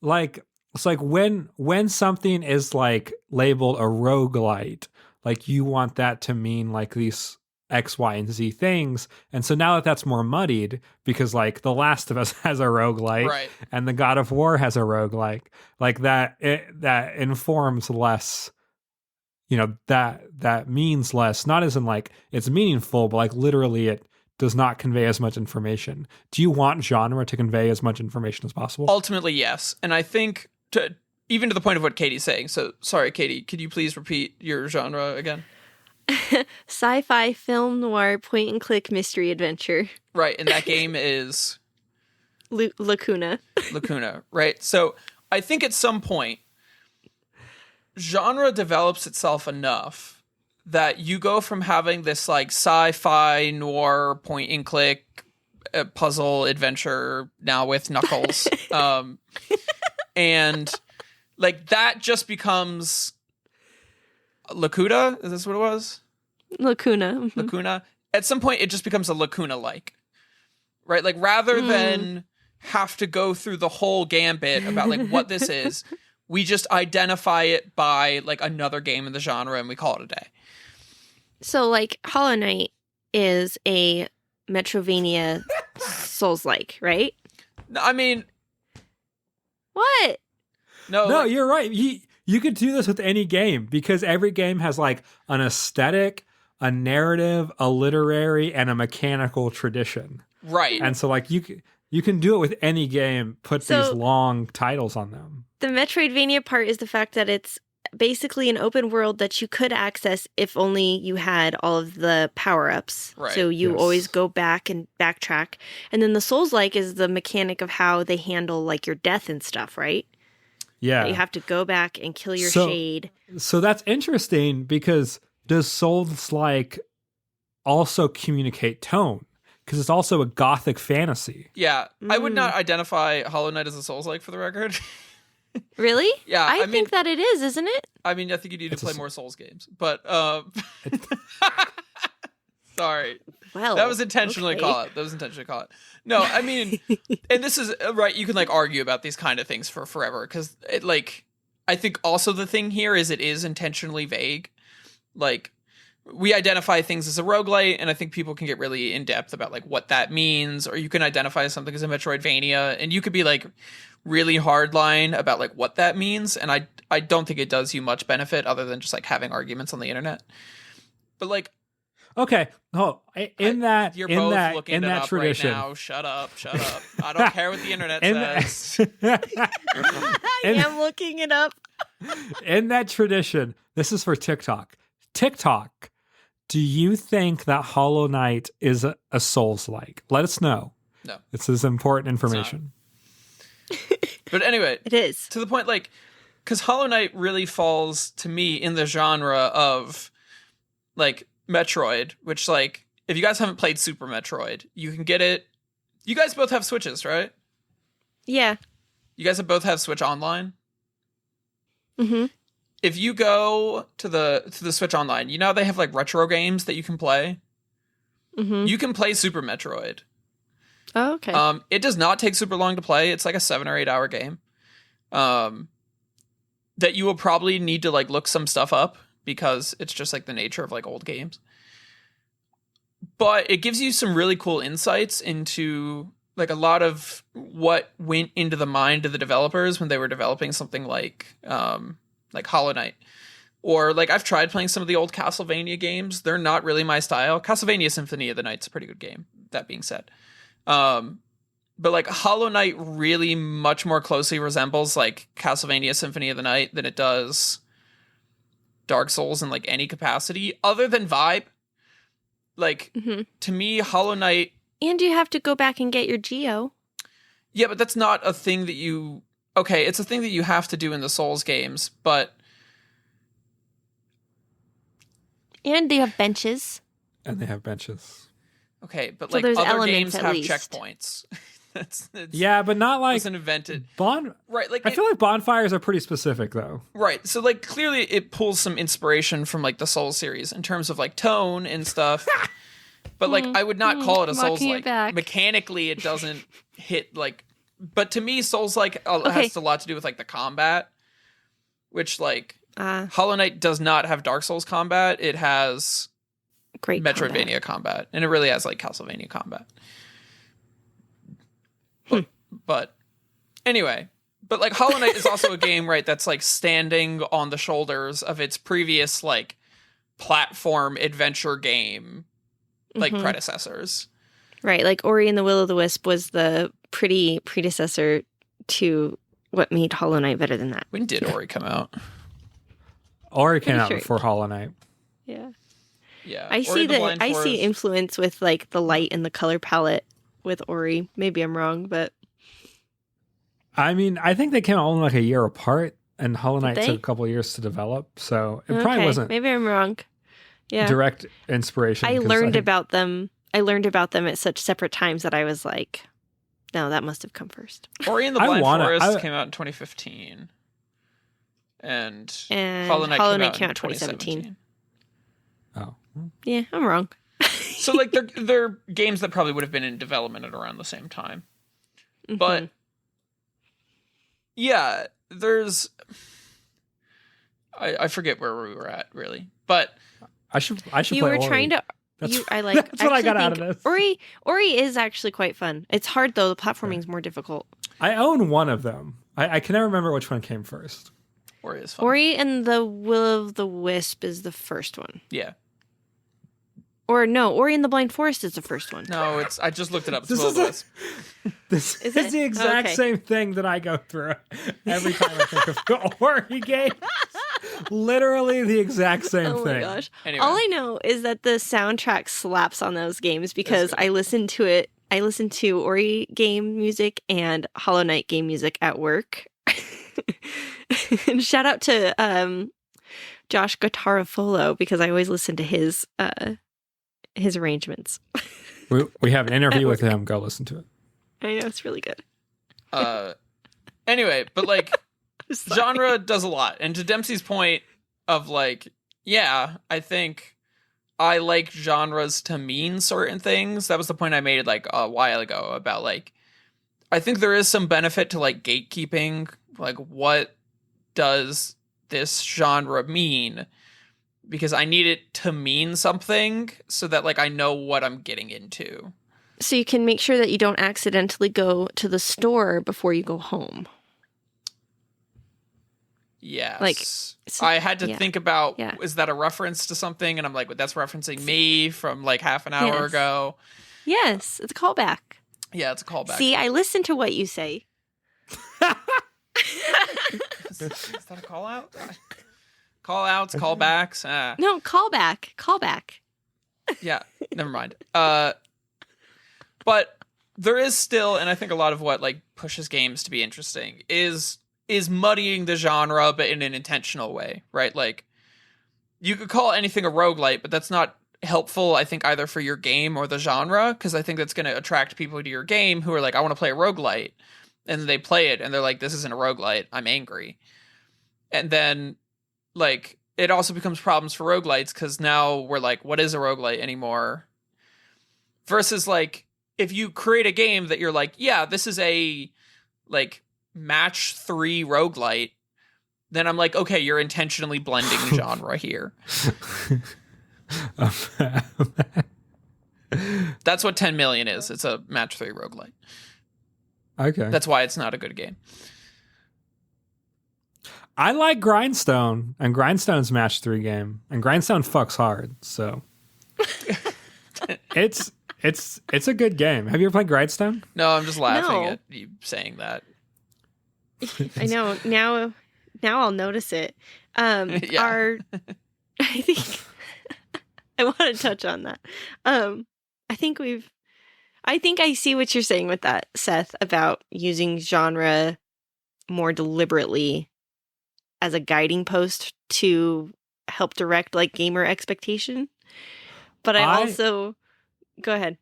it's like when something is like labeled a roguelite, like you want that to mean like these X, Y, and Z things. And so now that that's more muddied, because like The Last of Us has a roguelite, Right, and the God of War has a roguelike, like that informs less. You know, that means less, not as in like it's meaningful, but like literally it does not convey as much information. Do you want genre to convey as much information as possible? ultimately yes. And I think even to the point of what Katie's saying. So sorry, Katie, could you please repeat your genre again? Sci-fi film noir point and click mystery adventure. Right, and that game is Lacuna, right? So I think at some point genre develops itself enough that you go from having this like sci-fi noir point and click puzzle adventure, now with Knuckles, and like that just becomes Lacuna. Is this what it was? Lacuna. Lacuna. At some point, it just becomes a Lacuna-like, right? Like rather than have to go through the whole gambit about like what this is, we just identify it by like another game in the genre and we call it a day. So like Hollow Knight is a Metrovania Souls-like, right? I mean, what? No, like, you're right. You could do this with any game, because every game has like an aesthetic, a narrative, a literary, and a mechanical tradition. right. And so like you can do it with any game, put these long titles on them. The Metroidvania part is the fact that it's basically an open world that you could access if only you had all of the power-ups. Right. So you always go back and backtrack. And then the Souls-like is the mechanic of how they handle like your death and stuff, right? Yeah. That you have to go back and kill your shade. So that's interesting, because does Souls-like also communicate tone? Because it's also a gothic fantasy. Yeah, I would not identify Hollow Knight as a Souls-like, for the record. Really? Yeah, I think that it is, isn't it? I mean, I think you need to play more Souls games, but sorry. Well, That was intentionally okay. caught. No, I mean, and this is right. You can like argue about these kind of things for forever, because it like, I think also the thing here is it is intentionally vague. Like, we identify things as a roguelite, and I think people can get really in depth about like what that means, or you can identify something as a Metroidvania, and you could be like really hardline about like what that means, and I don't think it does you much benefit other than just like having arguments on the internet. But like, okay, you're both looking it up tradition. right now. Shut up. I don't care what the internet says. I am looking it up. In that tradition, this is for TikTok. TikTok Do you think that Hollow Knight is a Souls-like? Let us know. No. This is important information. But anyway, It is. to the point, like, because Hollow Knight really falls to me in the genre of like Metroid, which, like, if you guys haven't played Super Metroid, you can get it. You guys both have Switches, right? Yeah. You guys both have Switch Online. Mm-hmm. If you go to the Switch Online, you know they have like retro games that you can play. Mm-hmm. You can play Super Metroid. Oh, okay. It does not take super long to play. It's like a 7 or 8 hour game. That you will probably need to like look some stuff up because it's just like the nature of like old games. But it gives you some really cool insights into like a lot of what went into the mind of the developers when they were developing something like Hollow Knight. Or like I've tried playing some of the old Castlevania games. They're not really my style. Castlevania Symphony of the Night's a pretty good game, that being said. But like Hollow Knight really much more closely resembles like Castlevania Symphony of the Night than it does Dark Souls in like any capacity other than vibe. Like to me, Hollow Knight. And you have to go back and get your Geo. Yeah, but that's not a thing that you. Okay, it's a thing that you have to do in the Souls games, but. And they have benches. And they have benches. Okay, but So like there's other elements games at have least. checkpoints. It's Yeah, but not like wasn't invented. Right, like I feel like bonfires are pretty specific though. Right, so like clearly it pulls some inspiration from like the Souls series in terms of like tone and stuff. But like I would not call it a Souls walking it like. back. Mechanically, it doesn't hit like. But to me, Souls like has a lot to do with like the combat, which like Hollow Knight does not have Dark Souls combat. It has Great Metroidvania combat, and it really has like Castlevania combat. But anyway, but like Hollow Knight is also a game, right, that's like standing on the shoulders of its previous like platform adventure game like predecessors. Right, like Ori and the Will of the Wisp was the pretty predecessor to what made Hollow Knight better than that. When did Ori come out? Ori came Pretty out sure. before Hollow Knight. Yeah. Yeah. I see influence with like the light and the color palette with Ori. Maybe I'm wrong, but I mean, I think they came out only like a year apart, and Hollow Knight they? took a couple of years to develop, so it probably wasn't maybe I'm wrong. Yeah. direct inspiration. I 'cause learned think- about them. I learned about them at such separate times that I was like, no, that must have come first. Ori and the Blind Forest came out in 2015. And Hollow Knight came out in 2017. Oh. Yeah, I'm wrong. So like they're games that probably would have been in development at around the same time. But yeah, there's I forget where we were at really. But I should You play were Ori. trying to That's that's what I got out of this. Ori is actually quite fun. It's hard though, the platforming's more difficult. I own one of them. I can never remember which one came first. Ori is fun. Ori and the Will of the Wisp is the first one. Yeah. Or no, Ori and the Blind Forest is the first one. No, I just looked it up. This is This Is is it? the exact Okay. same thing that I go through every time I think of the Ori game. Literally the exact same Oh thing. my gosh. Anyway. All I know is that the soundtrack slaps on those games because I listened to it. I listened to Ori game music and Hollow Knight game music at work. And shout out to Josh Guitarafolo because I always listen to his arrangements. We have an interview with him. Go listen to it. I know, it's really good. Anyway, but like Sorry. genre does a lot. And to Dempsey's point of like, yeah, I think I like genres to mean certain things. That was the point I made like a while ago about like, I think there is some benefit to like gatekeeping. Like, what does this genre mean? Because I need it to mean something so that like I know what I'm getting into. So you can make sure that you don't accidentally go to the store before you go home. Yes. Like, I had to think about, Yeah. is that a reference to something? And I'm like, well, that's referencing me from like half an hour Yes. ago. Yes, it's a callback. Yeah, it's a callback. See, I listen to what you say. Is that a call out? Call outs, callbacks. No, callback. Callback. Yeah, never mind. But there is still, and I think a lot of what like pushes games to be interesting is muddying the genre, but in an intentional way, right? Like you could call anything a roguelite, but that's not helpful, I think, either for your game or the genre, because I think that's going to attract people to your game who are like, I want to play a roguelite, and they play it and they're like, this isn't a roguelite, I'm angry. And then like it also becomes problems for roguelites because now we're like, what is a roguelite anymore? Versus like if you create a game that you're like, yeah, this is a like match 3 roguelite, then I'm like, okay, you're intentionally blending genre here. That's what 10 million is. It's a match 3 roguelite. Okay. That's why it's not a good game. I like Grindstone, and Grindstone's match 3 game, and Grindstone fucks hard, so it's a good game. Have you ever played Grindstone? No, I'm just laughing at you saying that. I know. Now I'll notice it. Yeah. I think I want to touch on that. I think I see what you're saying with that, Seth, about using genre more deliberately as a guiding post to help direct like gamer expectation. But I also go ahead.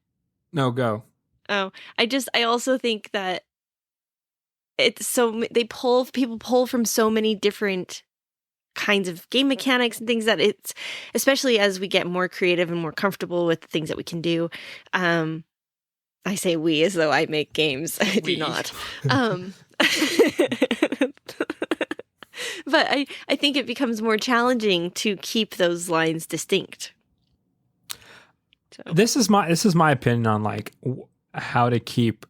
No, go. Oh, I also think that it's so people pull from so many different kinds of game mechanics and things that it's, especially as we get more creative and more comfortable with the things that we can do. I say we as though I make games. I do not. But I think it becomes more challenging to keep those lines distinct. So. This is my opinion on like how to keep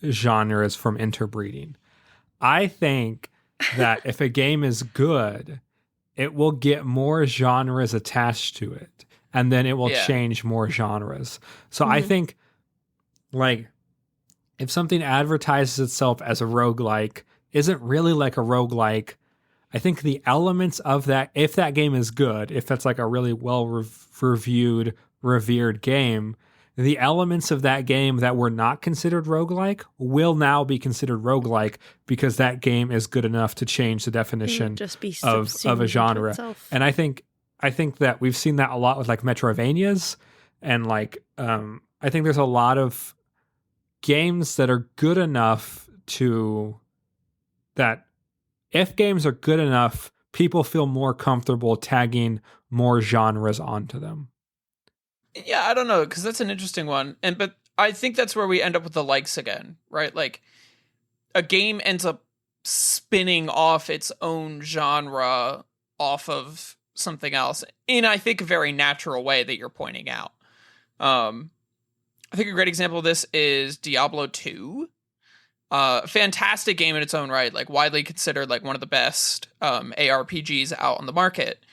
genres from interbreeding. I think that if a game is good, it will get more genres attached to it, and then it will change more genres. So I think like if something advertises itself as a roguelike, isn't really like a roguelike, I think the elements of that, if that game is good, if that's like a really well-reviewed, revered game, the elements of that game that were not considered roguelike will now be considered roguelike because that game is good enough to change the definition of a genre. And I think that we've seen that a lot with like Metroidvanias, and like I think there's a lot of games that are good enough to that if games are good enough, people feel more comfortable tagging more genres onto them. Yeah, I don't know, because that's an interesting one. But I think that's where we end up with the likes again, right? Like a game ends up spinning off its own genre off of something else in, I think, a very natural way that you're pointing out. I think a great example of this is Diablo 2. Fantastic game in its own right, like widely considered like one of the best ARPGs out on the market.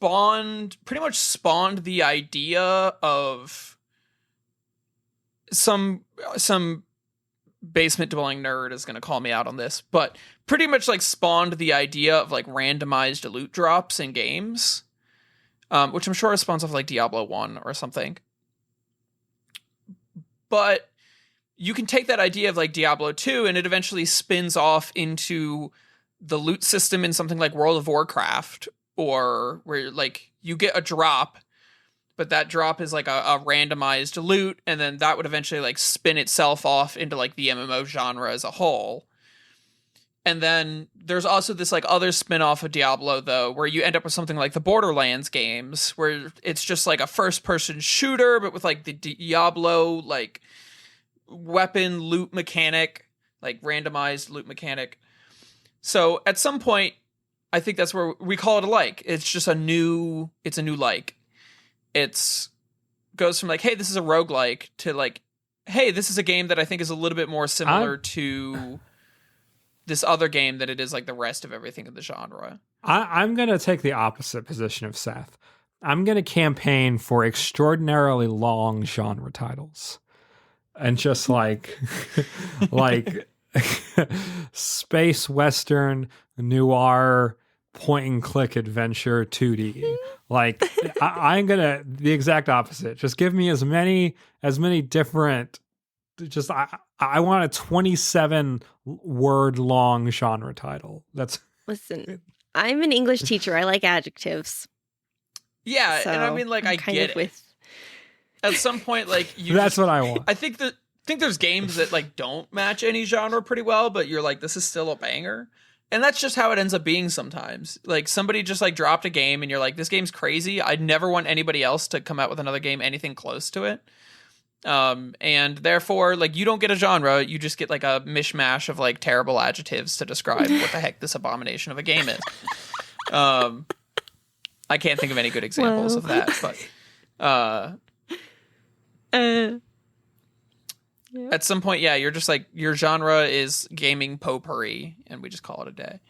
Pretty much spawned the idea of some basement dwelling nerd is going to call me out on this, but pretty much like spawned the idea of like randomized loot drops in games, which I'm sure spawns off like Diablo 1 or something. But you can take that idea of like Diablo 2 and it eventually spins off into the loot system in something like World of Warcraft, or where like you get a drop, but that drop is like a randomized loot, and then that would eventually like spin itself off into like the MMO genre as a whole. And then there's also this like other spin-off of Diablo though, where you end up with something like the Borderlands games, where it's just like a first-person shooter, but with like the Diablo like weapon loot mechanic, like randomized loot mechanic. So at some point, I think that's where we call it a like. It's just a new like. It's goes from like, hey, this is a roguelike to like, hey, this is a game that I think is a little bit more similar to this other game than it is like the rest of everything in the genre. I'm going to take the opposite position of Seth. I'm going to campaign for extraordinarily long genre titles. And just like like space western, noir, point and click adventure 2D. Like I'm gonna the exact opposite. Just give me as many different. Just I want a 27 word long genre title. That's Listen. I'm an English teacher. I like adjectives. Yeah, So and I mean, like, I get it. At some point, like, that's what I want. I think there's games that like don't match any genre pretty well, but you're like, this is still a banger. And that's just how it ends up being sometimes. Like, somebody just like dropped a game and you're like, this game's crazy. I'd never want anybody else to come out with another game anything close to it. And therefore, like, you don't get a genre, you just get like a mishmash of like terrible adjectives to describe what the heck this abomination of a game is. I can't think of any good examples of that, but at some point, yeah, you're just like, your genre is gaming potpourri, and we just call it a day.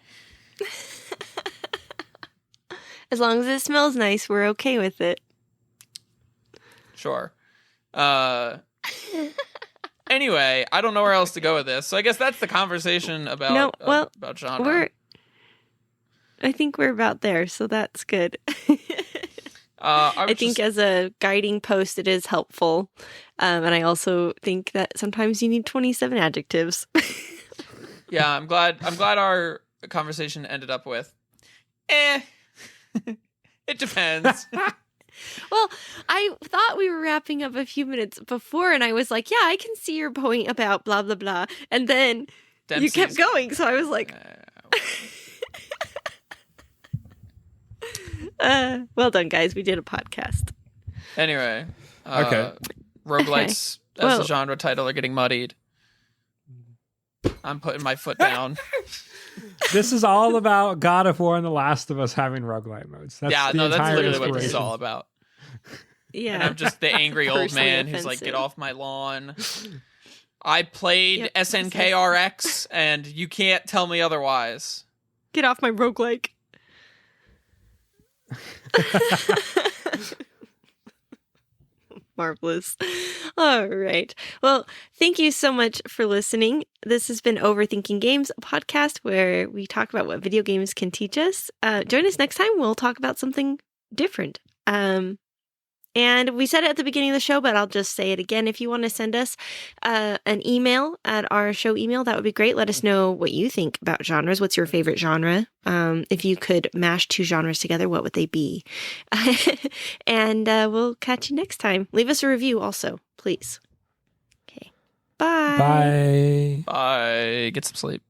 As long as it smells nice, we're okay with it. Sure. Anyway, I don't know where else to go with this, so I guess that's the conversation about about genre. I think we're about there, so that's good. I think as a guiding post, it is helpful. And I also think that sometimes you need 27 adjectives. Yeah, I'm glad our conversation ended up with, it depends. Well, I thought we were wrapping up a few minutes before, and I was like, yeah, I can see your point about blah, blah, blah. And then you kept going, so I was like... well done, guys. We did a podcast. Anyway. Okay. Roguelites as a genre title are getting muddied. I'm putting my foot down. This is all about God of War and The Last of Us having roguelite modes. That's literally what this is all about. Yeah. And I'm just the angry old man who's like, get off my lawn. I played SNKRX, and you can't tell me otherwise. Get off my roguelike. Marvelous. All right. Well, thank you so much for listening. This has been Overthinking Games, a podcast where we talk about what video games can teach us. Join us next time. We'll talk about something different. And we said it at the beginning of the show, but I'll just say it again. If you want to send us an email at our show email, that would be great. Let us know what you think about genres. What's your favorite genre? If you could mash two genres together, what would they be? And we'll catch you next time. Leave us a review also, please. Okay. Bye. Bye. Bye. Get some sleep.